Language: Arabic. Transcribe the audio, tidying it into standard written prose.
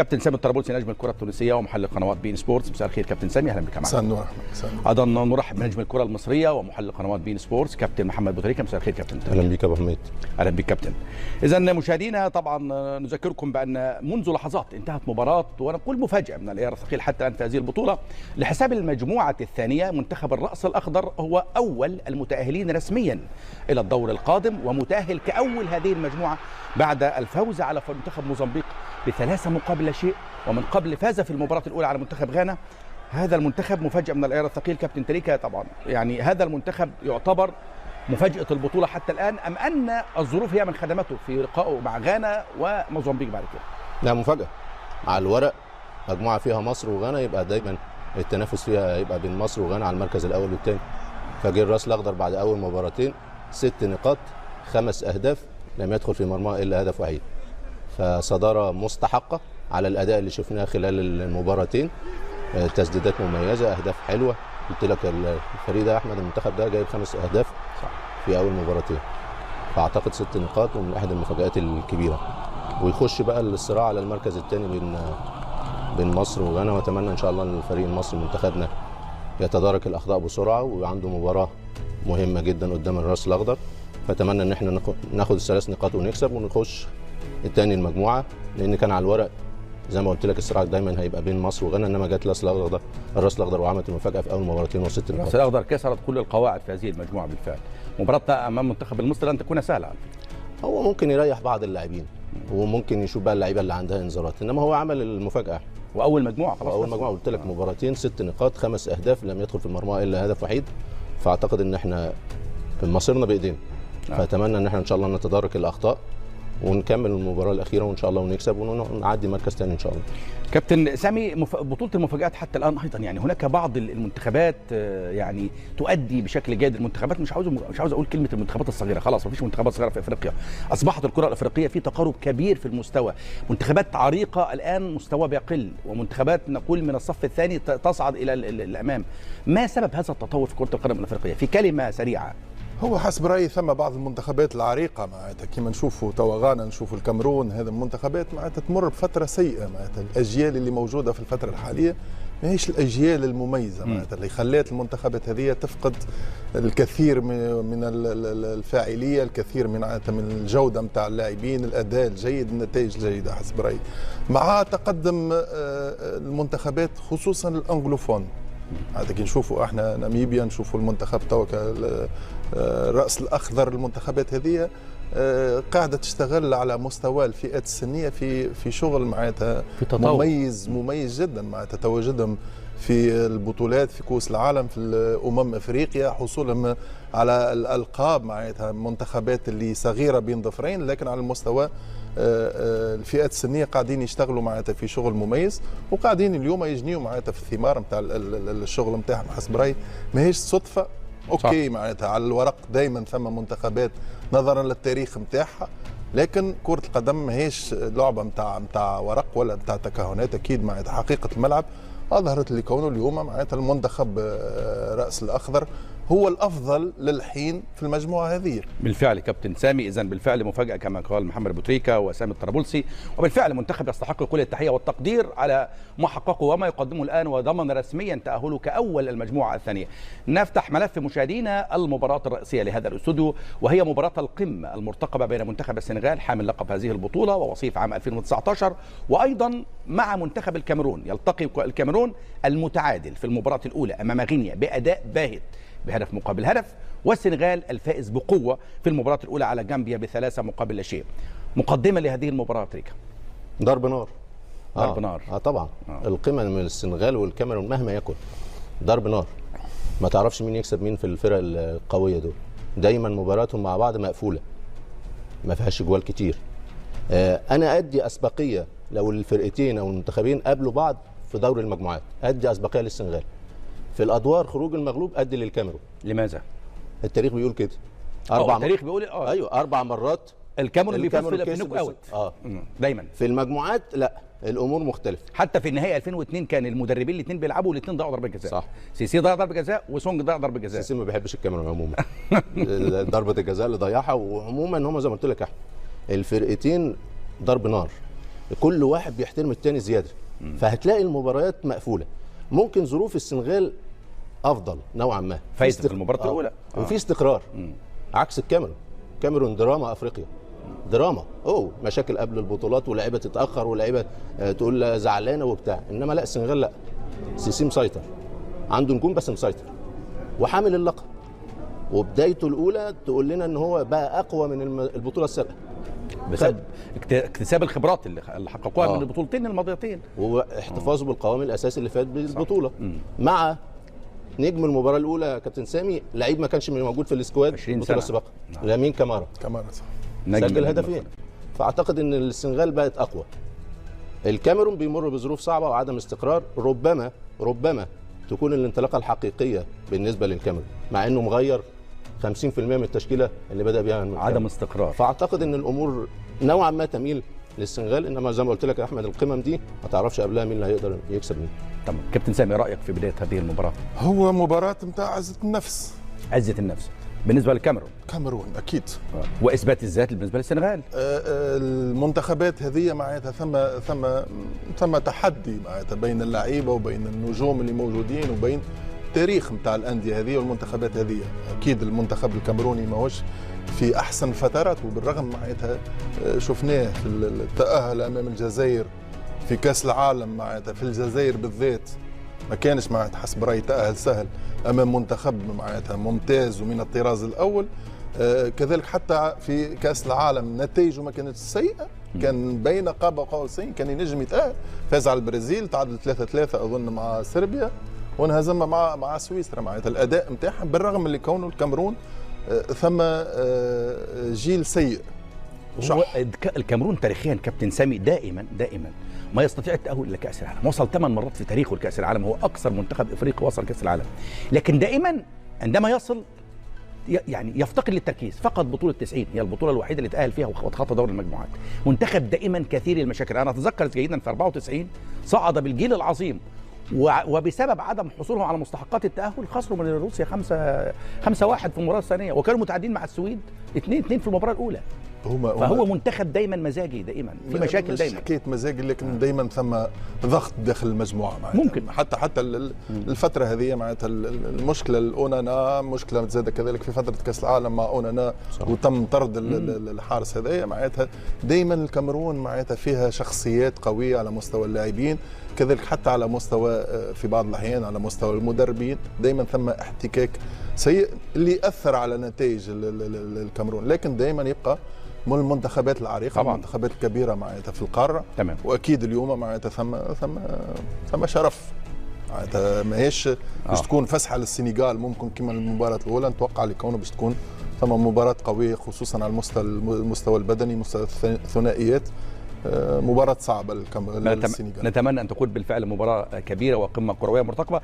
كابتن سامي الطرابلسي نجم الكره التونسيه ومحلل قنوات بين سبورتس. مساء الخير كابتن سامي، اهلا بك معنا. مساء النور. ايضا نرحب بنجم الكره المصريه ومحلل قنوات بين سبورتس كابتن محمد بوتريكا. مساء الخير كابتن. اهلا بك يا ابو حميد. اهلا بك كابتن. اذا مشاهدينا طبعا نذكركم بان منذ لحظات انتهت مباراه ونقول مفاجاه من العيار الثقيل حتى الان في هذه البطوله. لحساب المجموعه الثانيه منتخب الراس الاخضر هو اول المتاهلين رسميا الى الدور القادم، ومتاهل كاول هذه المجموعه بعد الفوز على منتخب موزمبيق ب3-0، ومن قبل فاز في المباراة الأولى على منتخب غانا. هذا المنتخب مفاجأة من العيار الثقيل كابتن تريكا. طبعا يعني هذا المنتخب يعتبر مفاجأة البطولة حتى الآن، أم أن الظروف هي من خدمته في لقائه مع غانا وموزمبيق بعد كده؟ لا، مفاجأة. على الورق مجموعة فيها مصر وغانا، يبقى دايما التنافس فيها يبقى بين مصر وغانا على المركز الأول والثاني. فجه الراس الأخضر بعد أول مباراتين 6 نقاط 5 أهداف، لم يدخل في مرماه إلا هدف وحيد. فصدارة مستحقة على الأداء اللي شفناه خلال المباراتين. تسديدات مميزة، أهداف حلوة. قلت لك الفريق ده أحمد، المنتخب ده جايب 5 أهداف في أول مباراتين. فأعتقد 6 نقاط ومن أحد المفاجآت الكبيرة. ويخش بقى الصراع على المركز الثاني بين مصر وغانا. وأتمنى إن شاء الله أن الفريق المصري منتخبنا يتدارك الأخطاء بسرعة، وعنده مباراة مهمة جدا قدام الراس الأخضر. فأتمنى إن احنا ناخد ال3 نقاط ونكسب ونخش الثاني المجموعة، لأن كان على الورق زي ما قلت لك الصراع دايما هيبقى بين مصر وغانا، انما جت الراس الاخضر وعملت المفاجاه في اول مباراتين و6 نقاط. الراس الاخضر كسرت كل القواعد في هذه المجموعه بالفعل. مباراتها امام المنتخب المصري لن تكون سهله على فكره. هو ممكن يريح بعض اللاعبين وممكن يشوف بقى اللعيبه اللي عندها انذارات، انما هو عمل المفاجاه. واول مجموعه خلاص. اول مجموعه قلت لك مباراتين 6 نقاط 5 اهداف، لم يدخل في المرمى الا هدف وحيد. فاعتقد ان احنا مصيرنا بايدينا. فاتمنى ان احنا ان شاء الله نتدارك الاخطاء ونكمل المباراه الاخيره وان شاء الله ونكسب ونعدي مركز ثاني ان شاء الله. كابتن سامي، بطوله المفاجات حتى الان ايضا يعني هناك بعض المنتخبات يعني تؤدي بشكل جيد. المنتخبات مش عاوز اقول كلمه المنتخبات الصغيره، خلاص مفيش منتخبات صغيره في افريقيا. اصبحت الكره الافريقيه في تقارب كبير في المستوى. منتخبات عريقه الان مستوى بيقل، ومنتخبات نقول من الصف الثاني تصعد الى الامام. ما سبب هذا التطور في كره القدم الافريقيه في كلمه سريعه؟ هو حسب رأيي ثم بعض المنتخبات العريقة معناتها كما نشوفوا توا غانا، نشوفوا الكاميرون، هذه المنتخبات معناتها تمر بفترة سيئة. معناتها الأجيال اللي موجودة في الفترة الحالية ماهيش الأجيال المميزة معناتها اللي خلات المنتخبات هذه تفقد الكثير من الفاعلية، الكثير من الجودة نتاع اللاعبين، الأداء الجيد، النتائج الجيدة حسب رأيي. مع تقدم المنتخبات خصوصا الأنجلوفون. هذا كي نشوفوا احنا ناميبيا، نشوفوا المنتخب توا الراس الاخضر. المنتخبات هذه قاعده تشتغل على مستوى الفئات السنيه في شغل معناتها مميز جدا. معناتها تواجدهم في البطولات، في كؤوس العالم، في افريقيا، حصولهم على الالقاب معناتها منتخبات اللي صغيره بين ظفرين، لكن على المستوى الفئات السنيه قاعدين يشتغلوا معناتها في شغل مميز، وقاعدين اليوم يجنيوا معناتها في الثمار نتاع الشغل نتاعهم. حسب رايي ماهيش صدفه. اوكي معناتها على الورق دائما ثم منتخبات نظرا للتاريخ نتاعها، لكن كره القدم ماهيش لعبه نتاع ورق ولا نتاع تكهنات. اكيد معناتها حقيقه الملعب اظهرت اللي كونه اليوم معناتها المنتخب راس الاخضر هو الافضل للحين في المجموعه هذه. بالفعل كابتن سامي، اذا بالفعل مفاجاه كما قال محمد بوتريكا وسامي الطرابلسي، وبالفعل منتخب يستحق كل التحيه والتقدير على ما حققه وما يقدمه الان، وضمن رسميا تاهله كاول المجموعه الثانيه. نفتح ملف مشاهدينا المباراه الرئيسيه لهذا الاستوديو، وهي مباراه القمه المرتقبه بين منتخب السنغال حامل لقب هذه البطوله ووصيف عام 2019 وايضا مع منتخب الكاميرون. يلتقي الكاميرون المتعادل في المباراه الاولى امام غينيا باداء باهت بهدف مقابل هدف، والسنغال الفائز بقوة في المباراة الأولى على جامبيا ب3-0. مقدمة لهذه المباراة تريكا. ضرب نار. ضرب نار. طبعا. القمة من السنغال والكاميرون مهما يكن ضرب نار. ما تعرفش مين يكسب مين في الفرق القوية دول. دايما مباراتهم مع بعض مقفولة، ما فيهاش جوال كتير. أنا أدي أسبقية لو الفرقتين أو المنتخبين قابلوا بعض في دور المجموعات، أدي أسبقية للسنغال. في الادوار خروج المغلوب ادي للكاميرون. لماذا؟ التاريخ بيقول كده. التاريخ بيقول ايوه 4 مرات الكاميرون بيفوز في النوك اوت. دايما في المجموعات لا، الامور مختلفه. حتى في النهائي 2002 كان المدربين الاثنين بيلعبوا والاثنين ضيعوا ضربه جزاء. صح. سيسي ضيع ضربه جزاء وسونج ضيع ضربه جزاء. سيسي ما بيحبش الكاميرون عموما. ضربه الجزاء اللي ضيعها، وعموما هم زي ما قلت لك الفرقتين ضرب نار. كل واحد بيحترم التاني زياده، فهتلاقي المباريات مقفوله. ممكن ظروف السنغال افضل نوعا ما، فايز في المباراه الاولى وفي استقرار عكس الكاميرون دراما افريقيا، دراما مشاكل قبل البطولات ولاعيبه تتاخر ولاعيبه تقول زعلانه وبتاع. انما لا، السنغال لا، سيسي مسيطر، عنده نجوم بس مسيطر وحامل اللقب، وبدايته الاولى تقول لنا ان هو بقى اقوى من البطوله السابقه بسبب اكتساب الخبرات اللي حققوها من البطولتين الماضيتين، واحتفاظه بالقوام الاساسي اللي فات بالبطوله، مع نجم المباراه الاولى كابتن سامي، لعيب ما كانش موجود في السكواد البطوله السابقه، لامين كامارا صح، سجل هدفين. فاعتقد ان السنغال بقت اقوى. الكاميرون بيمر بظروف صعبه وعدم استقرار، ربما تكون الانطلاقه الحقيقيه بالنسبه للكاميرون، مع انه مغير 50% من التشكيله اللي بدا بيها عدم استقرار. فاعتقد ان الامور نوعا ما تميل للسنغال، انما زي ما قلت لك يا احمد، القمم دي ما تعرفش قبلها مين اللي هيقدر يكسب مين. تمام. كابتن سامي، رايك في بدايه هذه المباراه؟ هو مباراه نتاع عزه النفس. عزه النفس بالنسبه للكاميرون. كاميرون اكيد. واثبات الذات بالنسبه للسنغال. المنتخبات هذه معناتها ثم تحدي معناتها بين اللعيبه وبين النجوم اللي موجودين وبين التاريخ نتاع الانديه هذه والمنتخبات هذه. اكيد المنتخب الكاميروني ماهوش في احسن فترات، وبالرغم معناتها شفناه في التاهل امام الجزائر في كاس العالم، معناتها في الجزائر بالذات ما كانش معناتها حسب رايي تاهل سهل امام منتخب معناتها ممتاز ومن الطراز الاول. كذلك حتى في كاس العالم نتائجه ما كانتش سيئه، كان بين قاب وقوسين كان ينجم يتاهل، فاز على البرازيل، تعادل 3-3 اظن مع صربيا، وانهزم مع سويسرا. معناتها الاداء نتاعهم بالرغم من كونه الكاميرون ثم جيل سيء. الكاميرون تاريخيا كابتن سامي دائما ما يستطيع التأهل إلى كأس العالم، وصل 8 مرات في تاريخه لكأس العالم، هو أكثر منتخب إفريقي وصل كأس العالم، لكن دائما عندما يصل يعني يفتقر للتركيز. فقط بطولة 90 هي البطولة الوحيدة اللي تأهل فيها وتخطى دور المجموعات. منتخب دائما كثير المشاكل. أنا أتذكر جيدا في 94 صعد بالجيل العظيم، وبسبب عدم حصولهم على مستحقات التأهل خسروا من روسيا 5-1 في المباراة الثانية، وكانوا متعادلين مع السويد 2-2 في المباراة الأولى. فهو منتخب دائما مزاجي، دائما في مشاكل، دائما مش حكايه مزاجي، لكن دايما ثم ضغط داخل المجموعه معناتها. ممكن حتى الفتره هذه معناتها المشكله الاونانا، مشكله زاد كذلك في فتره كاس العالم مع اونانا وتم طرد الحارس هذايا. معناتها دائما الكاميرون معناتها فيها شخصيات قويه على مستوى اللاعبين، كذلك حتى على مستوى في بعض الاحيان على مستوى المدربين، دائما ثم احتكاك سيء اللي ياثر على نتائج الكاميرون، لكن دائما يبقى من المنتخبات العريقه، المنتخبات الكبيره معناتها في القاره. تمام. واكيد اليوم معناتها ثم شرف معناتها ماهيش باش تكون فسحه للسنغال ممكن كما المباراه الاولى، نتوقع لكونه باش تكون ثم مباراه قويه خصوصا على المستوى البدني، مستوى الثنائيات. مباراة صعبة للسنغال. نتمنى أن تكون بالفعل مباراة كبيرة وقمة كروية مرتقبة.